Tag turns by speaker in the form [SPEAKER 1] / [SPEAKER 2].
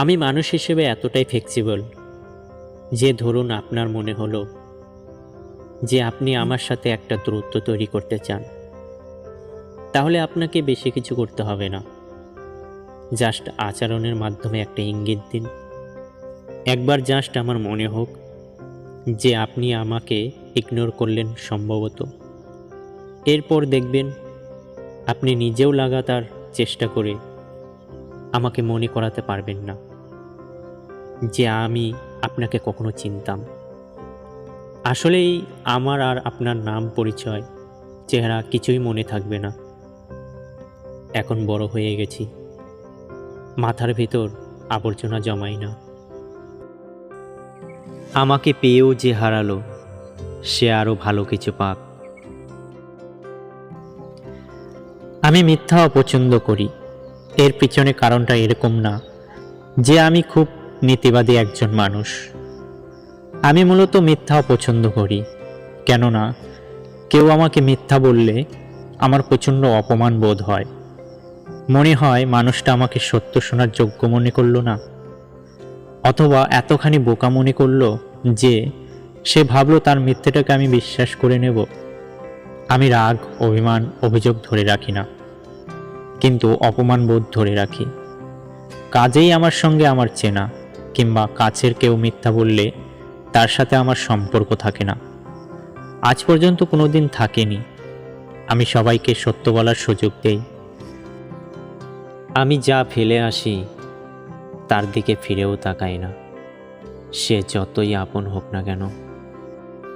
[SPEAKER 1] আমি মানুষ হিসেবে এতটাই ফ্লেক্সিবল যে ধরুন আপনার মনে হলো যে আপনি আমার সাথে একটা দূরত্ব তৈরি করতে চান, তাহলে আপনাকে বেশি কিছু করতে হবে না। জাস্ট আচরণের মাধ্যমে একটা ইঙ্গিত দিন। একবার জাস্ট আমার মনে হোক যে আপনি আমাকে ইগনোর করলেন সম্ভবত। এরপর দেখবেন আপনি নিজেও লাগাতার চেষ্টা করে আমাকে মনে করাতে পারবেন না যে আমি আপনাকে কখনো চিনতাম। আসলেই আমার আর আপনার নাম, পরিচয়, চেহারা কিছুই মনে থাকবে না। এখন বড় হয়ে গেছি, মাথার ভিতর আবর্জনা জমাই না। আমাকে পেয়েও যে হারালো, সে আরও ভালো কিছু পাক। আমি মিথ্যা অপছন্দ করি। এর পিছনে কারণটা এরকম না যে আমি খুব নীতিবাদী একজন মানুষ। আমি মূলত মিথ্যা অপছন্দ করি, কেননা কেউ আমাকে মিথ্যা বললে আমার প্রচণ্ড অপমান বোধ হয়। মনে হয় মানুষটা আমাকে সত্য শোনার যোগ্য মনে করলো না, অথবা এতখানি বোকা মনে করলো যে সে ভাবলো তার মিথ্যেটাকে আমি বিশ্বাস করে নেব। আমি রাগ, অভিমান, অভিযোগ ধরে রাখি না, কিন্তু অপমান বোধ ধরে রাখি। কাজেই আমার সঙ্গে আমার চেনা কিংবা কাছের কেউ মিথ্যা বললে তার সাথে আমার সম্পর্ক থাকে না। আজ পর্যন্ত কোনোদিন থাকেনি। আমি সবাইকে সত্য বলার সুযোগ দেই। আমি যা ফেলে আসি তার দিকে ফিরেও তাকাই না, সে যতই আপন হোক না কেন।